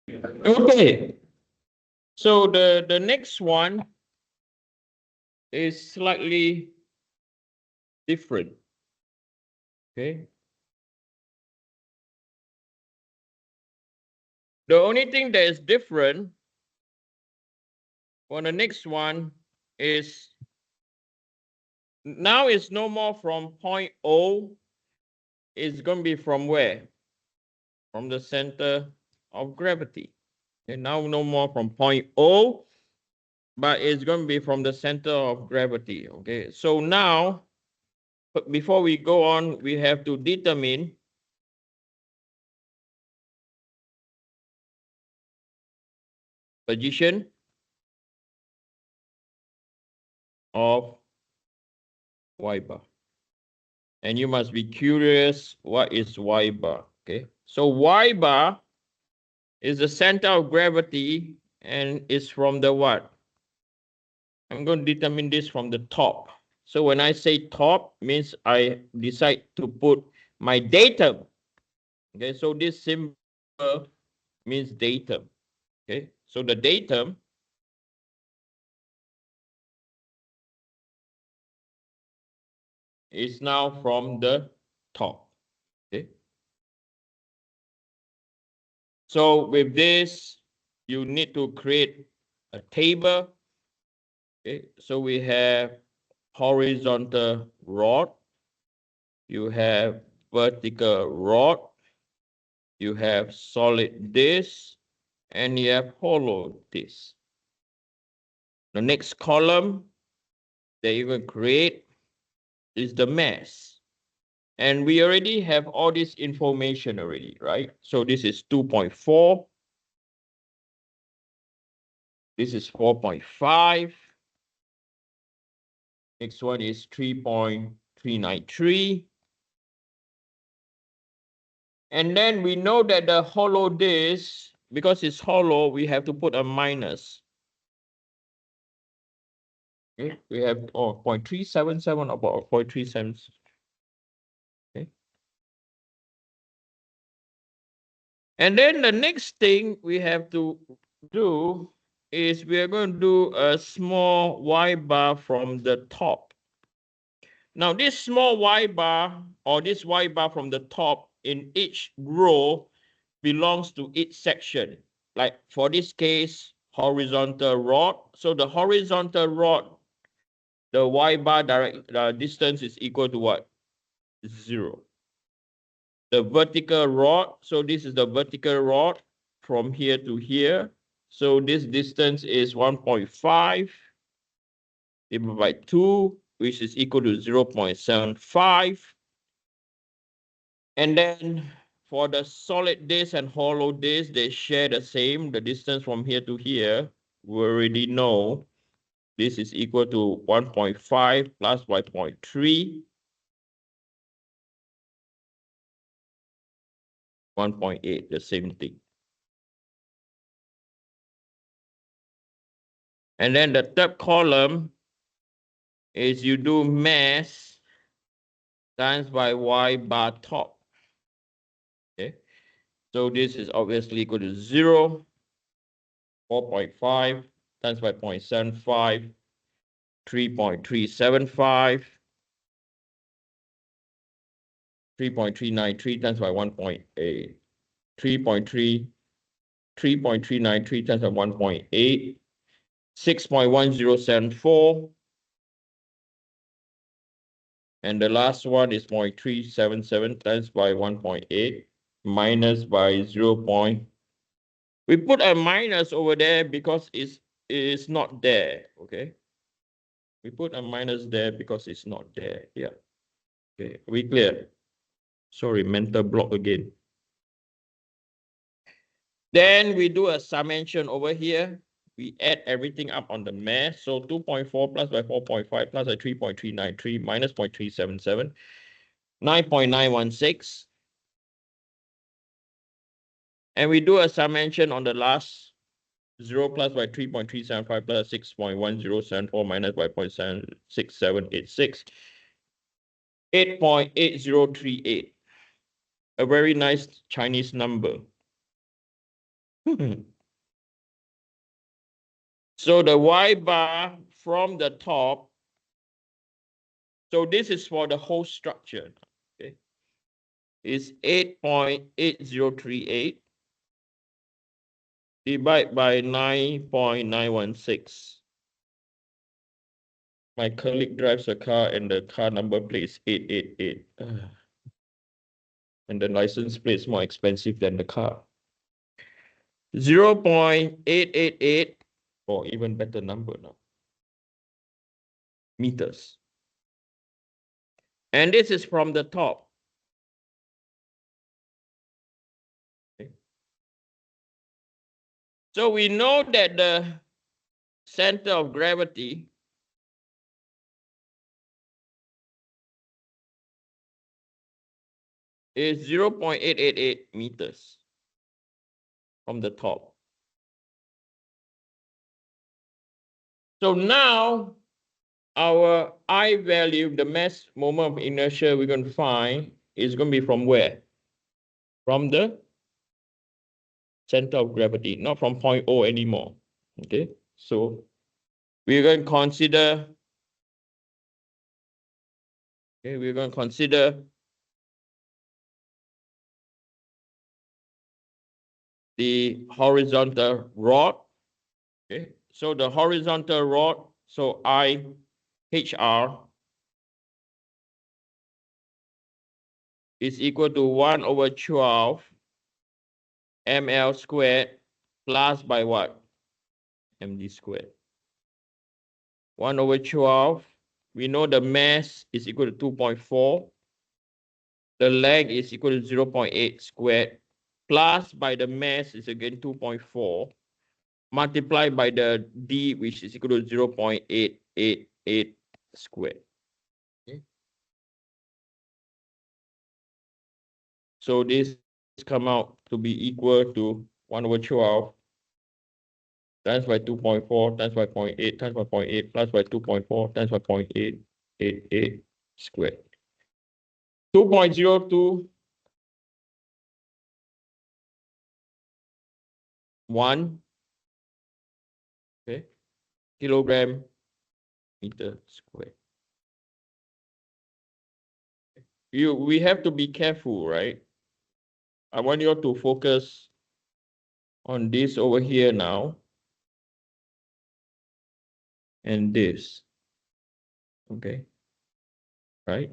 Okay, so the next one is slightly different. Okay. The only thing that is different for the next one is now it's no more from point O. It's going to be from where? From the center of gravity. And now no more from point O, but it's going to be from the center of gravity. Okay, so now, before we go on, we have to determine position of Y bar. And you must be curious, what is Y bar? Okay, so Y bar is the center of gravity and is from the what? I'm going to determine this from the top. So when I say top, means I decide to put my datum. Okay, so this symbol means datum. Okay, so the datum is now from the top. Okay, so with this, you need to create a table. Okay, so we have horizontal rod, you have vertical rod, you have solid disc, and you have hollow disc. The next column that you're going to create is the mass. And we already have all this information already, right? So this is 2.4. This is 4.5. Next one is 3.393. And then we know that the hollow disc, because it's hollow, we have to put a minus. Okay, we have 0.377 about 0.37. Okay. And then the next thing we have to do is we are going to do a small Y bar from the top. Now this small Y bar or this Y bar from the top in each row belongs to each section. Like for this case, horizontal rod. So the horizontal rod, the Y bar direct distance is equal to what? 0. The vertical rod, so this is the vertical rod from here to here. So this distance is 1.5 divided by 2, which is equal to 0.75. And then for the solid disc and hollow disc, they share the same. The distance from here to here, we already know this is equal to 1.5 plus 1.3. 1.8, the same thing. And then the third column is you do mass times by Y bar top. Okay, so this is obviously equal to 0. 4.5 times by 0.75, 3.375, 3.393 times by 1.8, 3.393 times by 1.8, 6.1074. And the last one is 0.377 times by 1.8 minus by 0. We put a minus over there because it's not there, okay? We put a minus there because it's not there. Yeah. Okay, we clear? Sorry, mental block again. Then we do a summation over here. We add everything up on the mass. So 2.4 plus by 4.5 plus by 3.393 minus 0.377, 9.916. And we do a summation on the last 0 plus by 3.375 plus 6.1074 minus by 0.76786, 8.8038. A very nice Chinese number. So the Y bar from the top, so this is for the whole structure, okay, is 8.8038 divided by 9.916. My colleague drives a car and the car number plate is 888. And the license plate is more expensive than the car. 0.888, or even better number now, meters. And this is from the top. Okay. So we know that the center of gravity is 0.888 meters from the top. So now our I value, the mass moment of inertia we're going to find is going to be from where? From the center of gravity, not from point O anymore. Okay, so we're going to consider, the horizontal rod. Okay, so the horizontal rod, so IHR is equal to 1/12 ml squared plus by what? Md squared. 1/12. We know the mass is equal to 2.4. The length is equal to 0.8 squared plus by the mass is again 2.4 multiplied by the d, which is equal to 0.888 squared. Okay. So this come out to be equal to 1/12 times by 2.4 times by 0.8 times by 0.8 plus by 2.4 times by 0.888 squared. 2.021 okay, kilogram meter squared. We have to be careful, right? I want you to focus on this over here now and this. Okay, right?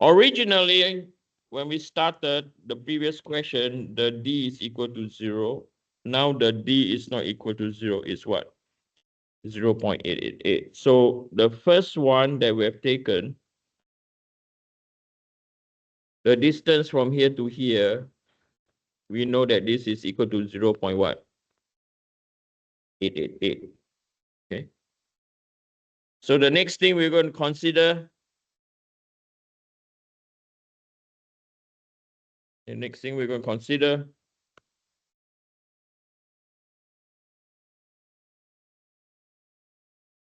Originally, when we started the previous question, the d is equal to 0. Now the d is not equal to 0. Is what? 0.888. So the first one that we have taken, the distance from here to here, we know that this is equal to 0.888. Okay. So the next thing we're going to consider,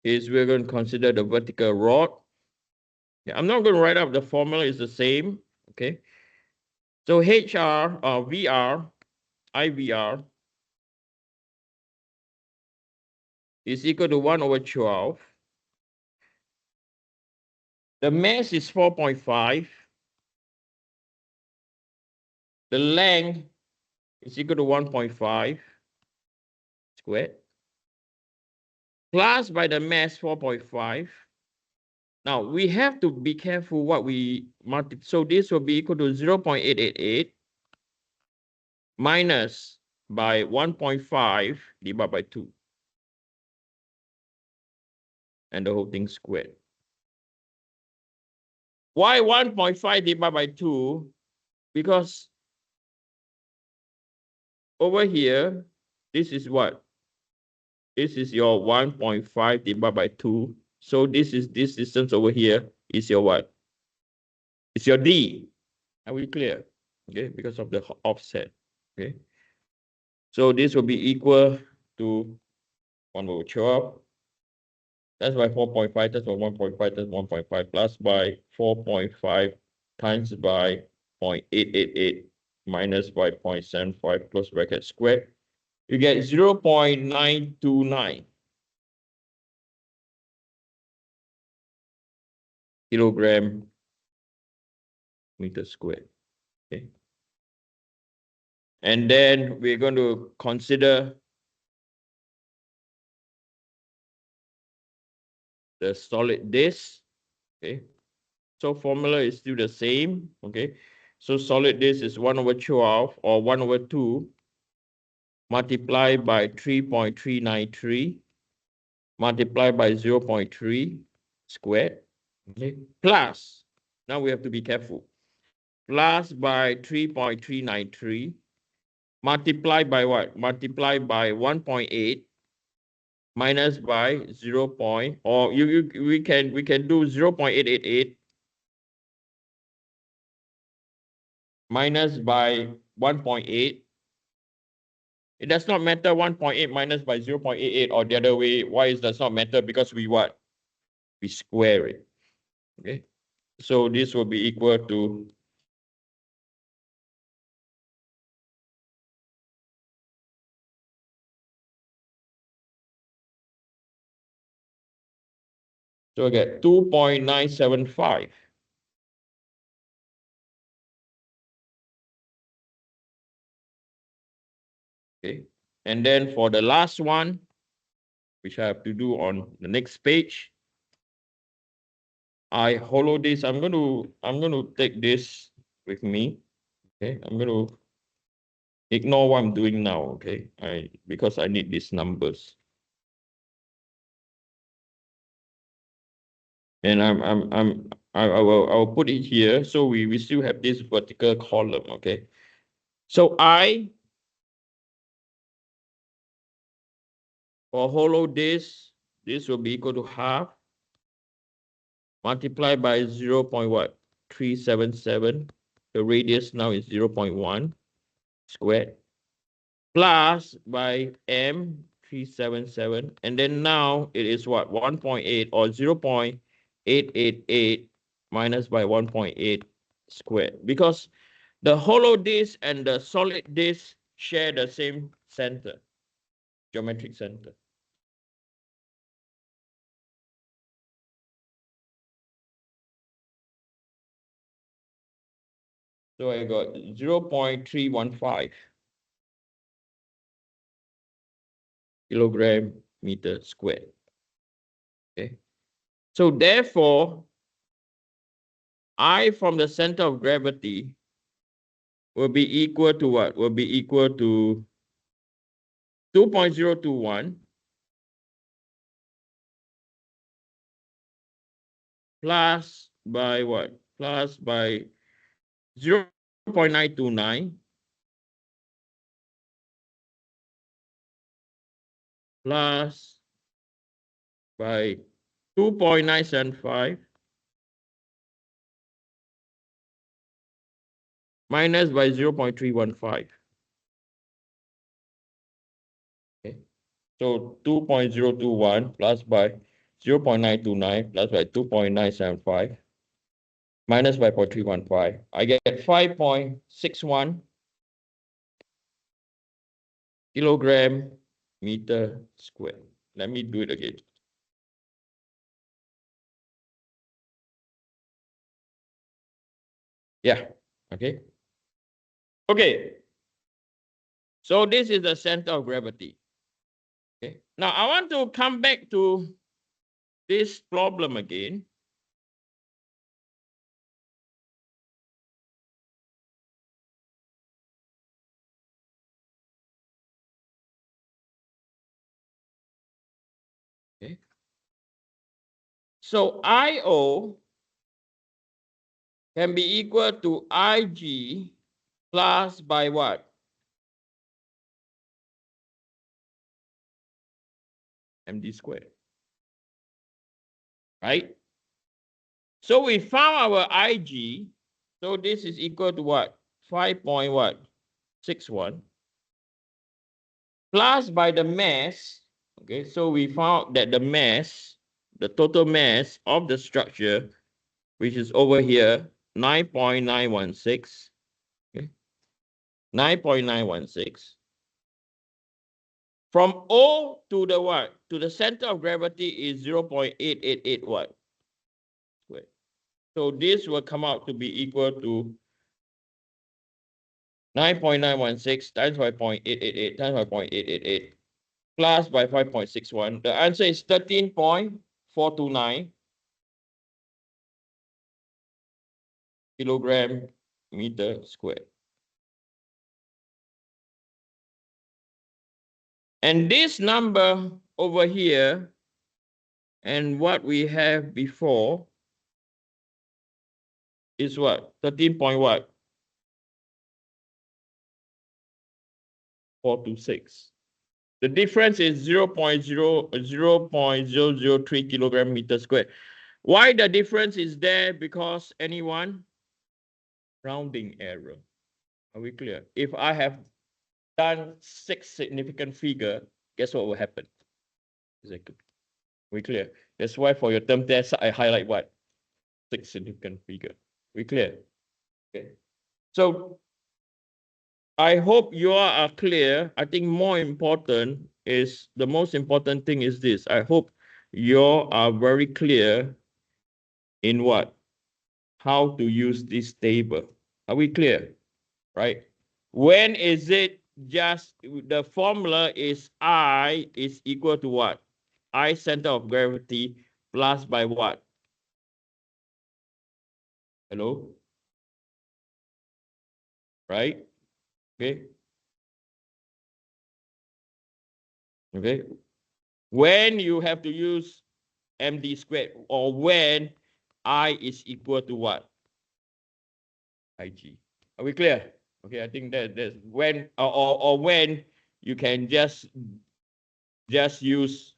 is we're going to consider the vertical rod. Yeah, I'm not going to write up the formula, it's the same. Okay. So HR or VR, IVR is equal to 1/12. The mass is 4.5. The length is equal to 1.5 squared plus by the mass 4.5. Now we have to be careful what we multiply. So this will be equal to 0.888 minus by 1.5 divided by 2. And the whole thing squared. Why 1.5 divided by 2? Because over here, this is what? This is your 1.5 divided by 2. So this distance over here is your what? It's your d. Are we clear? Okay, because of the offset. Okay. So this will be equal to 1/12. That's by 4.5, that's by 1.5, that's 1.5 plus by 4.5 times by 0.888 minus by 0.75 close bracket squared you get 0.929 kilogram meter squared. Okay. And then we're going to consider the solid disk. Okay. So formula is still the same. Okay. So solid disk is 1/12 or 1/2 multiplied by 3.393 multiplied by 0.3 squared. Okay. Plus, now we have to be careful. Plus by 3.393 multiplied by what? Multiplied by 1.8 minus by 0. Or we can do 0.888 minus by 1.8. It does not matter 1.8 minus by 0.88 or the other way. Why it does not matter? Because we what? We square it. Okay. So this will be equal to so I get 2.975. Okay. And then for the last one, which I have to do on the next page, I hollow this. I'm going to take this with me. Okay. I'm going to ignore what I'm doing now. Okay. Because I need these numbers. And I will put it here. So we still have this vertical column. Okay. So for hollow this will be equal to half multiplied by 0.377. The radius now is 0.1 squared plus by m377. And then now it is what? 1.8 or 0.888 minus by 1.8 squared. Because the hollow disk and the solid disk share the same center, geometric center. So I got 0.315 kilogram meter squared. Okay. So therefore, I from the center of gravity will be equal to what? Will be equal to 2.021 plus by what? Plus by 0.929 plus by 2.975 minus by 0.315. Okay. So 2.021 plus by 0.929 plus by 2.975 minus by 0.315. I get 5.61 kilogram meter squared. Let me do it again. Yeah, okay. Okay, so this is the center of gravity. Okay, now I want to come back to this problem again. Okay, so IO can be equal to IG plus by what? MD squared. Right? So we found our IG. So this is equal to what? 5.61 plus by the mass. Okay, so we found that the mass, the total mass of the structure, which is over here, 9.916. Okay, 9.916 From O to the what? To the center of gravity is 0.888 what? Squared. So this will come out to be equal to 9.916 times by 0.888 times by 0.888 plus by 5.61. The answer is 13.429 kilogram meter squared. And this number over here and what we have before is what? 13 point what? 426. The difference is 0.003 kilogram meter squared. Why the difference is there? Because anyone? Rounding error. Are we clear? If I have done 6 significant figure, guess what will happen? Exactly. We clear? That's why for your term test, I highlight what? 6 significant figure. We clear? Okay. So I hope you are clear. I think more important is, the most important thing is this. I hope you are very clear in what? How to use this table. Are we clear? Right? When is it just, the formula is I is equal to what? I center of gravity plus by what? Hello? Right? Okay. Okay. When you have to use md squared, or when I is equal to what? Ig. Are we clear? Okay, I think that's when, or when you can just use